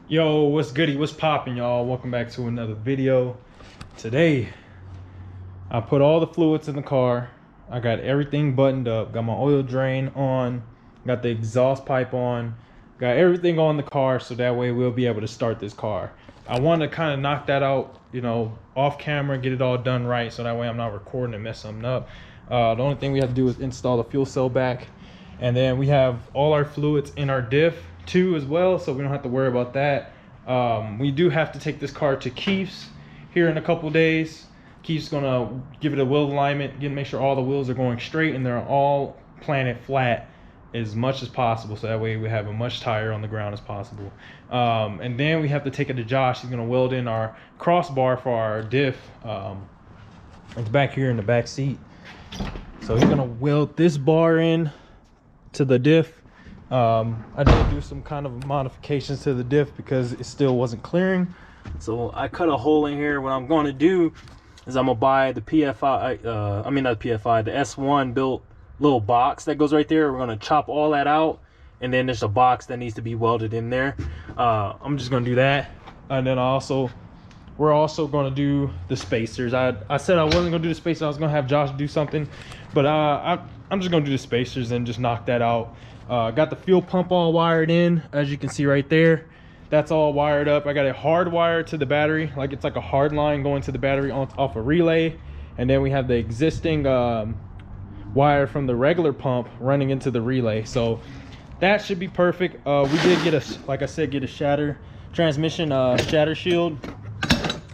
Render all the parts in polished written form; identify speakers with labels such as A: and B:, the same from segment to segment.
A: Yo, what's goody? What's poppin', y'all? Welcome back to another video. Today, I put all the fluids in the car. I got everything buttoned up. Got my oil drain on. Got the exhaust pipe on. Got everything on the car so that way we'll be able to start this car. I want to kind of knock that out, you know, off camera, get it all done right so that way I'm not recording and mess something up. The only thing we have to do is install the fuel cell back. And then we have all our fluids in our diff too as well, so we don't have to worry about that. We do have to take this car to Keith's here in a couple days. Keith's gonna give it a wheel alignment, make sure all the wheels are going straight and they're all planted flat as much as possible, so that way we have as much tire on the ground as possible. And then we have to take it to Josh. He's gonna weld in our crossbar for our diff. It's back here in the back seat, so he's gonna weld this bar in to the diff. I did do some kind of modifications to the diff because it still wasn't clearing, so I cut a hole in here. What I'm going to do is I'm gonna buy the PFI I mean not the PFI, the S1 built little box that goes right there. We're gonna chop all that out, and then there's a box that needs to be welded in there. I'm just gonna do that, and then we're also gonna do the spacers. I said I wasn't gonna do the spacers. I was gonna have Josh do something, but I'm just gonna do the spacers and just knock that out. Got the fuel pump all wired in, as you can see right there. That's all wired up. I got it hardwired to the battery, like it's like a hard line going to the battery off a relay. And then we have the existing wire from the regular pump running into the relay. So that should be perfect. We did get like I said, get a shatter transmission shatter shield.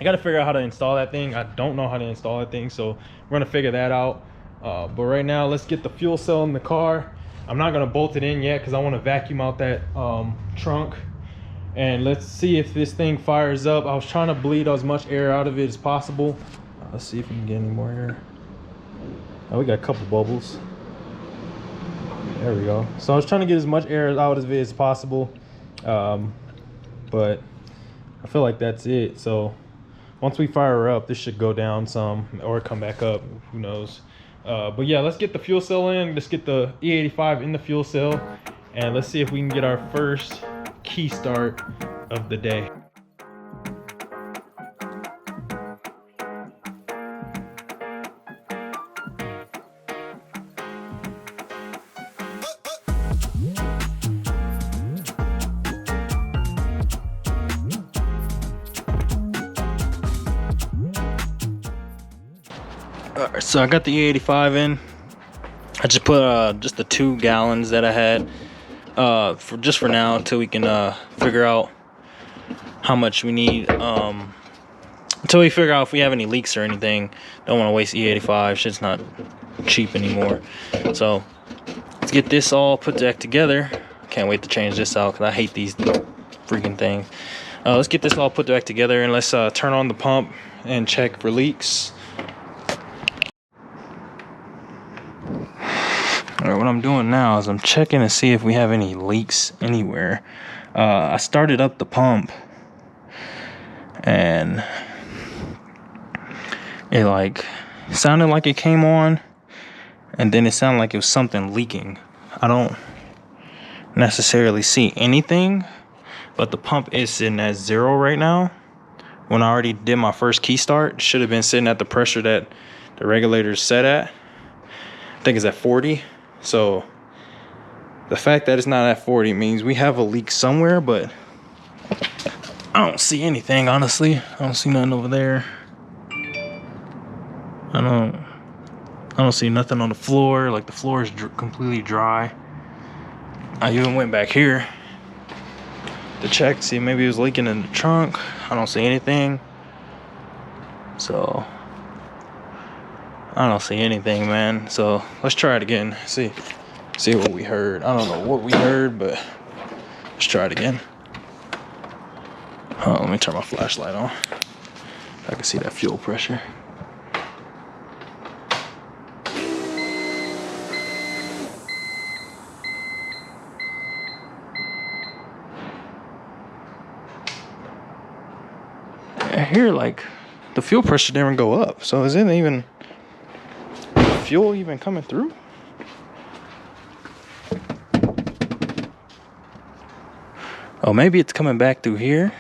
A: I got to figure out how to install that thing. I don't know how to install that thing, so we're gonna figure that out. But right now, let's get the fuel cell in the car. I'm not gonna bolt it in yet because I want to vacuum out that trunk, and let's see if this thing fires up. I was trying to bleed as much air out of it as possible. Let's see if we can get any more air. Oh, we got a couple bubbles. There we go. So I was trying to get as much air out of it as possible, but I feel like that's it. So once we fire her up, this should go down some or come back up, who knows. But yeah, let's get the fuel cell in. Let's get the E85 in the fuel cell, and let's see if we can get our first key start of the day. Alright, so I got the E85 in. I just put just the 2 gallons that I had for now until we can figure out how much we need, until we figure out if we have any leaks or anything. Don't want to waste E85. Shit's not cheap anymore. So let's get this all put back together. Can't wait to change this out because I hate these freaking things. Let's get this all put back together, and let's turn on the pump and check for leaks. Alright, what I'm doing now is I'm checking to see if we have any leaks anywhere. I started up the pump, and it like sounded like it came on, and then it sounded like it was something leaking. I don't necessarily see anything, but the pump is sitting at 0 right now. When I already did my first key start, should have been sitting at the pressure that the regulator is set at. I think it's at 40. So the fact that it's not at 40 means we have a leak somewhere, but I don't see anything, honestly. I don't see nothing over there. I don't see nothing on the floor. Like, the floor is completely dry. I even went back here to check, see if maybe it was leaking in the trunk. I don't see anything. So I don't see anything, man. So let's try it again. See what we heard. I don't know what we heard, but let's try it again. Oh, let me turn my flashlight on. I can see that fuel pressure. I hear like the fuel pressure didn't go up. So is it even fuel even coming through? Oh, maybe it's coming back through here.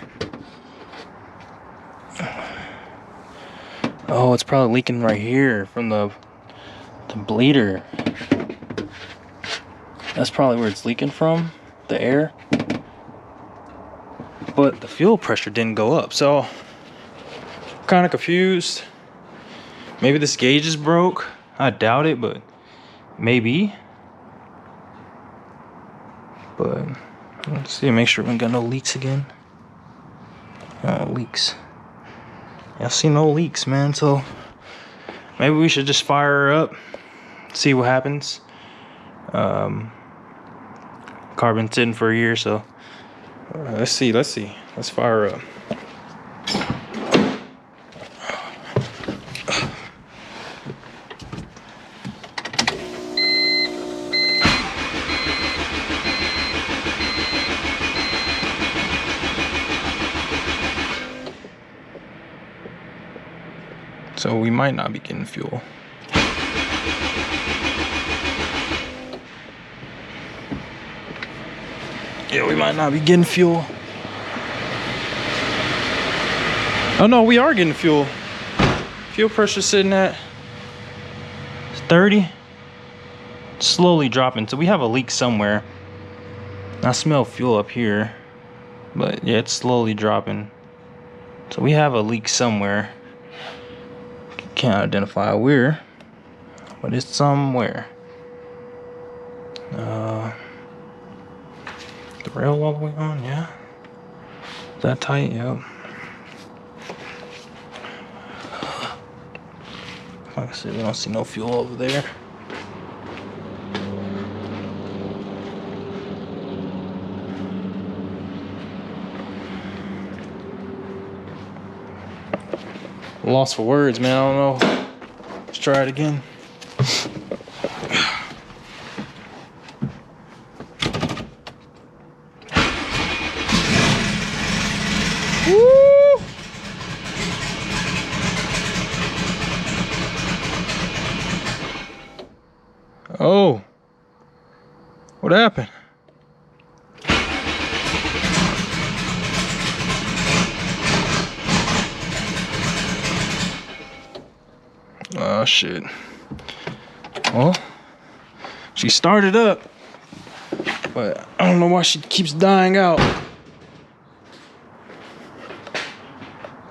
A: Oh, it's probably leaking right here from the bleeder. That's probably where it's leaking from, the air. But the fuel pressure didn't go up, so I'm kind of confused. Maybe this gauge is broke. I doubt it, but maybe. But let's see, make sure we ain't got no leaks again. Leaks. I see no leaks, man, so maybe we should just fire her up, see what happens. Carbon sitting for a year, so let's see. Let's fire her up. So we might not be getting fuel. Yeah, we might not be getting fuel. Oh no, we are getting fuel. Fuel pressure sitting at 30. Slowly dropping, so we have a leak somewhere. I smell fuel up here, but yeah, it's slowly dropping. So we have a leak somewhere. Can't identify where, but it's somewhere. The rail all the way on, yeah. Is that tight? Yep. Like I said, we don't see no fuel over there. Lost for words, man. I don't know. Let's try it again. Woo! Oh, what happened? Oh shit. Well, she started up, but I don't know why she keeps dying out.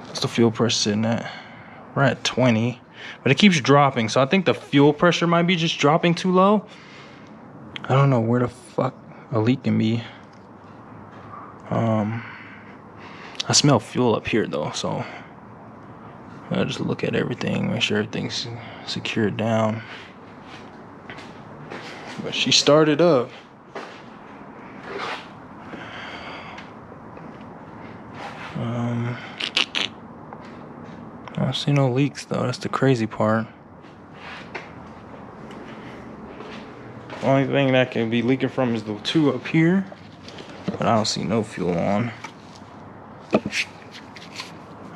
A: What's the fuel pressure sitting at? We're at 20, but it keeps dropping, so I think the fuel pressure might be just dropping too low. I don't know where the fuck a leak can be. I smell fuel up here though, so I'll just look at everything, make sure everything's secured down. But she started up. I don't see no leaks though, that's the crazy part. The only thing that can be leaking from is the two up here, but I don't see no fuel on.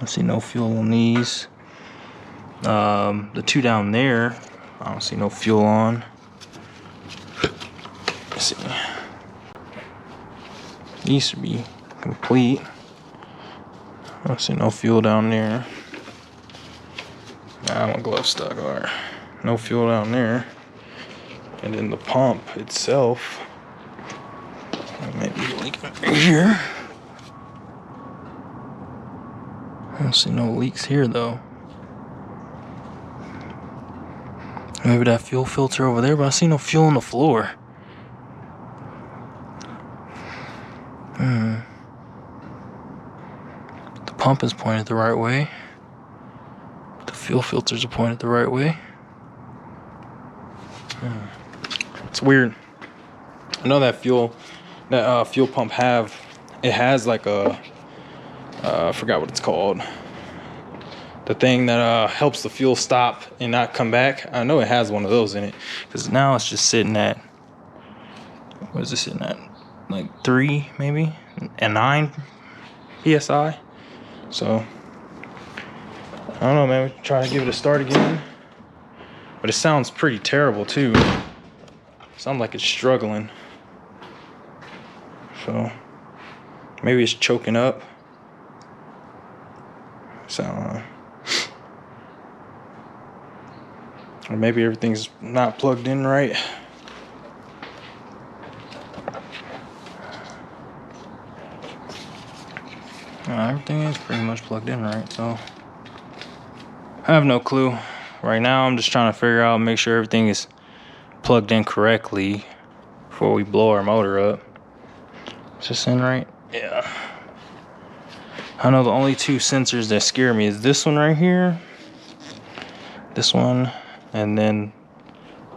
A: I see no fuel on these. The two down there, I don't see no fuel on. Let's see. These should be complete. I don't see no fuel down there. Nah, my glove stuck. Alright. No fuel down there. And then the pump itself, it might be leaking right here. I don't see no leaks here though. Maybe that fuel filter over there, but I see no fuel on the floor. The pump is pointed the right way. The fuel filters are pointed the right way. It's weird. I know that fuel pump has like a I forgot what it's called. The thing that helps the fuel stop and not come back. I know it has one of those in it, because now it's just sitting at, what is it sitting at? Like 3 maybe, and 9 PSI. So I don't know, man. We try to give it a start again, but it sounds pretty terrible too. Sounds like it's struggling. So Maybe it's choking up. So, or maybe everything's not plugged in right. Everything is pretty much plugged in right, so I have no clue. Right now, I'm just trying to figure out, make sure everything is plugged in correctly before we blow our motor up. Is this in right? Yeah. I know the only two sensors that scare me is this one right here, this one, and then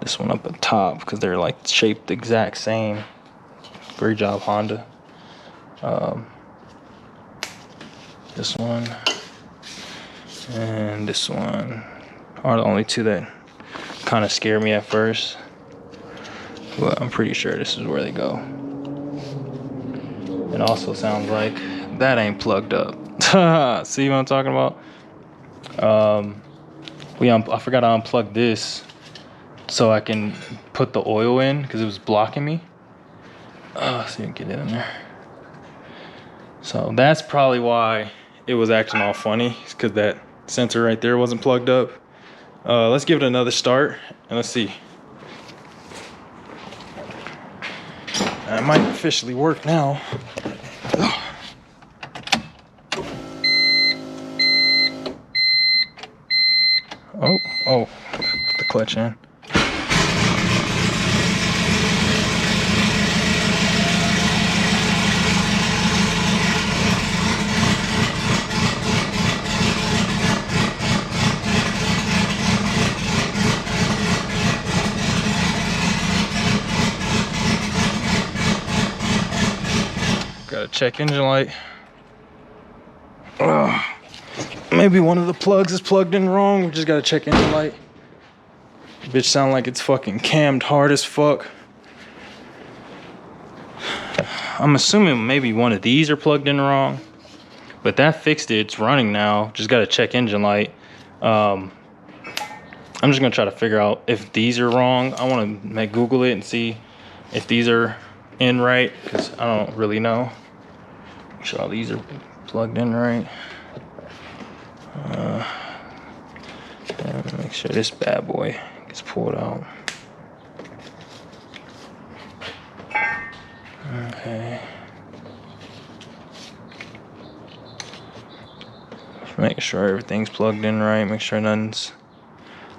A: this one up at top, because they're like shaped the exact same. Great job, Honda. This one and this one are the only two that kind of scare me at first, but I'm pretty sure this is where they go. It also sounds like that ain't plugged up. See what I'm talking about? I forgot to unplug this so I can put the oil in because it was blocking me. So you can get it in there. So that's probably why it was acting all funny, because that sensor right there wasn't plugged up. Let's give it another start and let's see. It might officially work now. Oh, put the clutch in. Got a check engine light. Maybe one of the plugs is plugged in wrong. We just gotta check engine light. Bitch sound like it's fucking cammed hard as fuck. I'm assuming maybe one of these are plugged in wrong, but that fixed it. It's running now. Just gotta check engine light. I'm just gonna try to figure out if these are wrong. I wanna Google it and see if these are in right, because I don't really know. Make sure all these are plugged in right. And make sure this bad boy gets pulled out. Okay. Just making sure everything's plugged in right. Make sure nothing's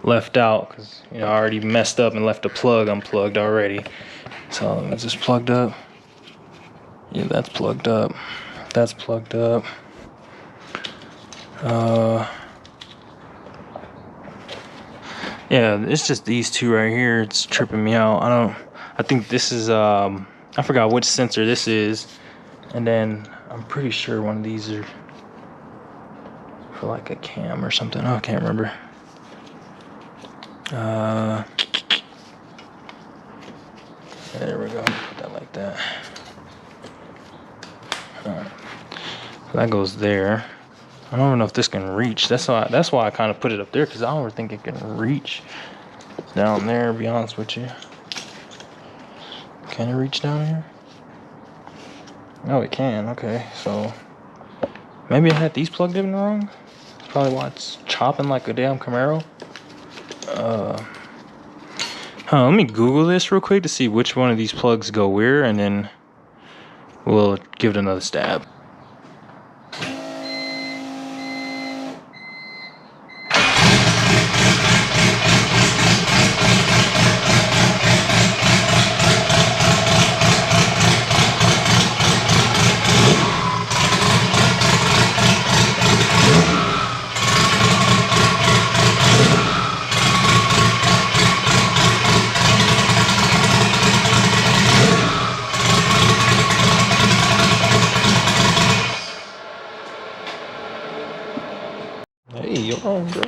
A: left out, because I already messed up and left the plug unplugged already. So is this plugged up? Yeah, that's plugged up. That's plugged up. Yeah, it's just these two right here. It's tripping me out. I think this is I forgot which sensor this is, and then I'm pretty sure one of these are for like a cam or something. Oh, I can't remember. There we go. Put that like that. Alright. That goes there. I don't even know if this can reach. That's why I kind of put it up there, because I don't think it can reach down there, to be honest with you. Can it reach down here? No, it can. Okay, so maybe I had these plugged in wrong. That's probably why it's chopping like a damn Camaro. Let me Google this real quick to see which one of these plugs go where, and then we'll give it another stab. Hey, hold on, bro.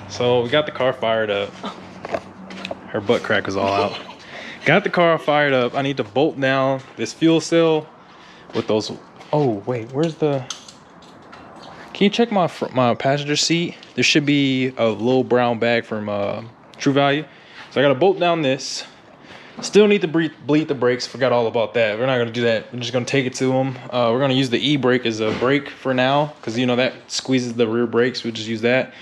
A: So we got the car fired up. Her butt crack was all out. Got the car fired up. I need to bolt down this fuel cell with those. Oh wait, where's the? Can you check my passenger seat? There should be a little brown bag from True Value. So I gotta bolt down this. Still need to bleed the brakes. Forgot all about that. We're not gonna do that. We're just gonna take it to them. We're gonna use the e-brake as a brake for now, because you know that squeezes the rear brakes. We'll just use that.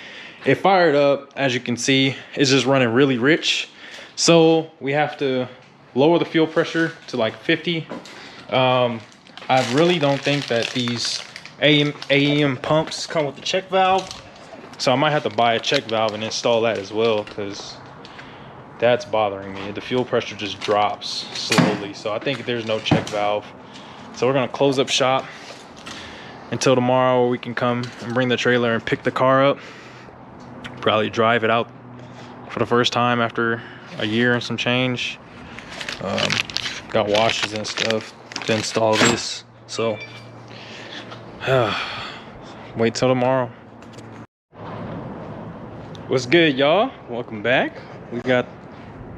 A: It fired up, as you can see. It's just running really rich, so we have to lower the fuel pressure to like 50. I really don't think that these AEM pumps come with the check valve, so I might have to buy a check valve and install that as well, because that's bothering me. The fuel pressure just drops slowly, so I think there's no check valve. So we're gonna close up shop until tomorrow, where we can come and bring the trailer and pick the car up. Probably drive it out for the first time after a year and some change. Got washers and stuff to install this, so wait till tomorrow. What's good, y'all? Welcome back. We got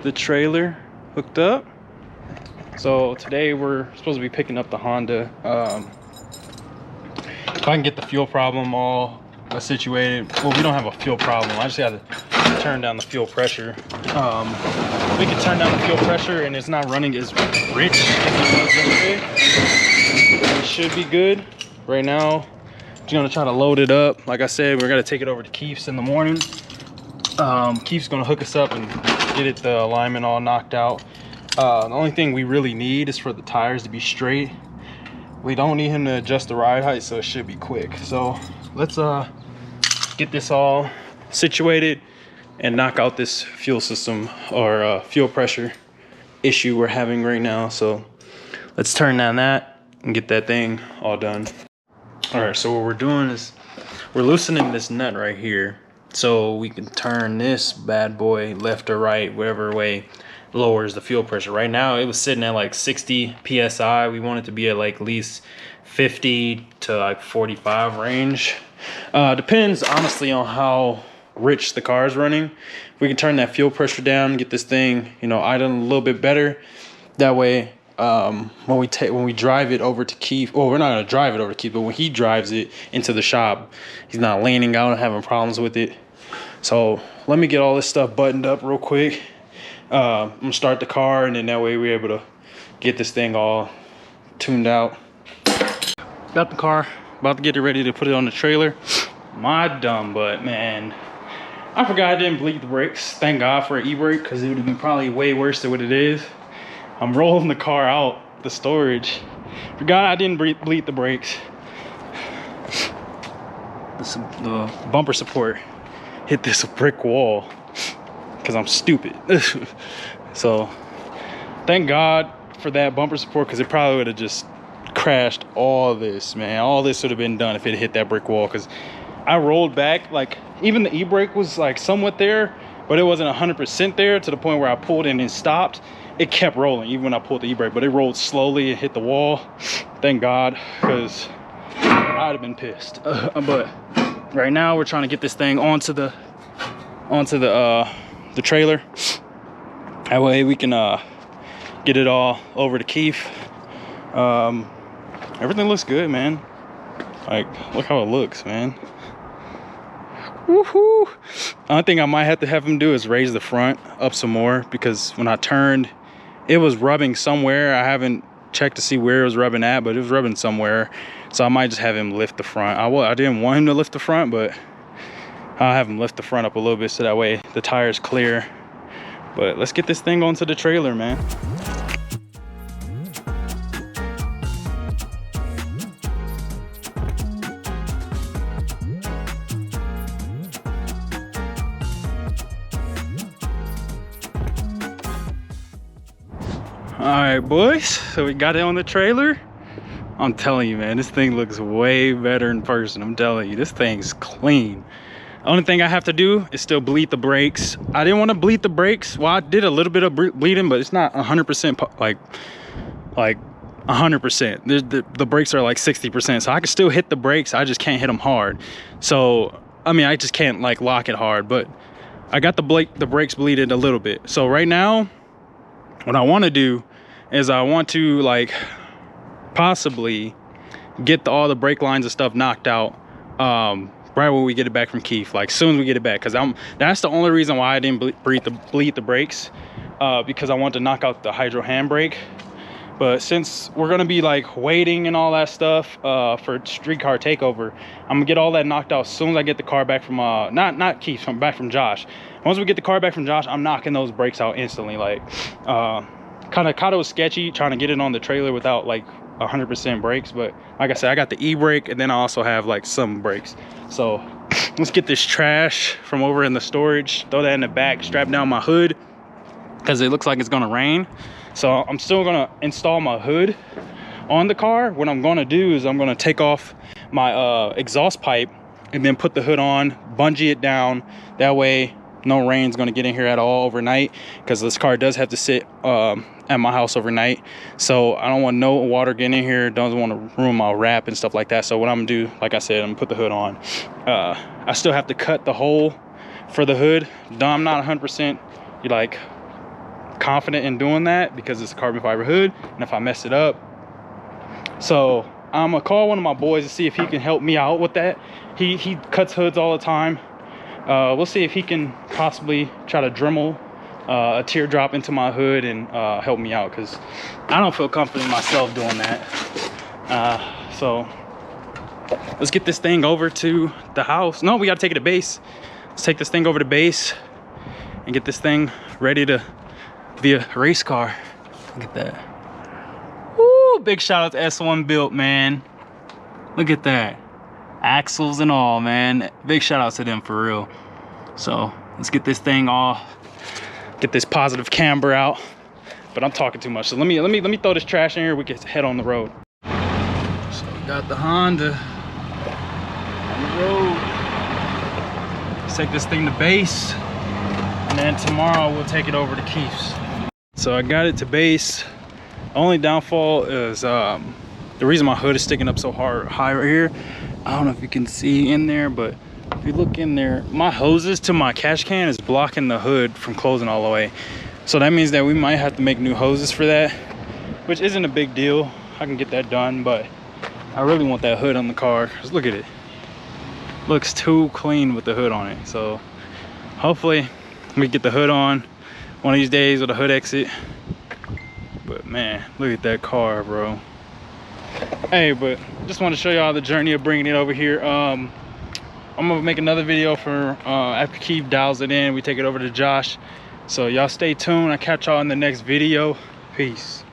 A: the trailer hooked up. So today we're supposed to be picking up the Honda. If I can get the fuel problem all situated. Well, we don't have a fuel problem. I just got to turn down the fuel pressure. We can turn down the fuel pressure and it's not running as rich as it was yesterday. It should be good. Right now, I'm gonna try to load it up. Like I said, we're gonna take it over to Keith's in the morning. Keith's gonna hook us up and get the alignment all knocked out. The only thing we really need is for the tires to be straight. We don't need him to adjust the ride height, so it should be quick. So let's get this all situated and knock out this fuel system or fuel pressure issue we're having right now. So let's turn down that and get that thing all done. All right, so what we're doing is we're loosening this nut right here, so we can turn this bad boy left or right, whatever way lowers the fuel pressure. Right now it was sitting at like 60 psi. We want it to be at like at least 50 to like 45 range. Depends honestly on how rich the car is running. If we can turn that fuel pressure down, get this thing, you know, idling a little bit better, that way when we drive it over to Keith, well, we're not gonna drive it over to Keith, but when he drives it into the shop, he's not leaning out and having problems with it. So let me get all this stuff buttoned up real quick. I'm gonna start the car, and then that way we're able to get this thing all tuned out. Got the car, about to get it ready to put it on the trailer. My dumb butt, man. I forgot I didn't bleed the brakes. Thank God for an e-brake, because it would have been probably way worse than what it is. I'm rolling the car out the storage. Forgot I didn't bleed the brakes. The bumper support hit this brick wall because I'm stupid. So thank God for that bumper support, because it probably would have just crashed all this, man. All this would have been done if it hit that brick wall, because I rolled back. Like, even the e-brake was like somewhat there, but it wasn't 100% there, to the point where I pulled in and stopped. It kept rolling even when I pulled the e-brake, but it rolled slowly and hit the wall. Thank God, because I'd have been pissed. But right now we're trying to get this thing onto the trailer. That way we can get it all over to Keith. Everything looks good, man. Like, look how it looks, man. Woohoo! Only thing I might have to have him do is raise the front up some more, because when I turned, it was rubbing somewhere. I haven't checked to see where it was rubbing at, but it was rubbing somewhere. So I might just have him lift the front. I didn't want him to lift the front, but I'll have him lift the front up a little bit, so that way the tire's clear. But let's get this thing onto the trailer, man. All right, boys, so we got it on the trailer. I'm telling you, man, this thing looks way better in person. I'm telling you, this thing's clean. The only thing I have to do is still bleed the brakes. I didn't want to bleed the brakes. Well, I did a little bit of bleeding, but it's not 100%, like 100%. The brakes are like 60%, so I can still hit the brakes. I just can't hit them hard. So, I mean, I just can't like lock it hard, but I got the brakes bleeded a little bit. So right now, what I want to do is I want to like possibly get all the brake lines and stuff knocked out right when we get it back from Keith, like soon as we get it back, because that's the only reason why I didn't bleed the brakes. because I want to knock out the hydro handbrake. But since we're gonna be like waiting and all that stuff for streetcar takeover, I'm gonna get all that knocked out as soon as I get the car back from not Keith, back from Josh. Once we get the car back from Josh, I'm knocking those brakes out instantly. Like kind of was sketchy trying to get it on the trailer without like 100% brakes, but like I said, I got the e-brake and then I also have like some brakes. So let's get this trash from over in the storage, throw that in the back, strap down my hood because it looks like it's gonna rain. So I'm still gonna install my hood on the car. What I'm gonna do is I'm gonna take off my exhaust pipe and then put the hood on, bungee it down. That way no rain's gonna get in here at all overnight, because this car does have to sit at my house overnight. So I don't want no water getting in here, don't want to ruin my wrap and stuff like that. So what I'm gonna do, like I said, I'm gonna put the hood on. I still have to cut the hole for the hood. I'm not 100% like confident in doing that because it's a carbon fiber hood, and if I mess it up, so I'm gonna call one of my boys to see if he can help me out with that. He cuts hoods all the time. We'll see if he can possibly try to Dremel a teardrop into my hood and help me out, because I don't feel confident myself doing that. So let's get this thing over to the house. No, we gotta take it to base. Let's take this thing over to base and get this thing ready to be a race car. Look at that. Woo, big shout out to S1 Built, man. Look at that. Axles and all, man. Big shout out to them for real. So let's get this thing off, get this positive camber out. But I'm talking too much, so let me throw this trash in here. We can head on the road. So we got the Honda on the road. Let's take this thing to base, and then tomorrow we'll take it over to Keith's. So I got it to base. Only downfall is the reason my hood is sticking up so high right here. I don't know if you can see in there, but if you look in there, my hoses to my catch can is blocking the hood from closing all the way. So that means that we might have to make new hoses for that, which isn't a big deal. I can get that done, but I really want that hood on the car. Just look at it. Looks too clean with the hood on it. So hopefully we get the hood on one of these days with a hood exit. But man, look at that car, bro. Hey, but just want to show y'all the journey of bringing it over here. I'm gonna make another video for after Keith dials it in, we take it over to Josh. So y'all stay tuned. I'll catch y'all in the next video. Peace.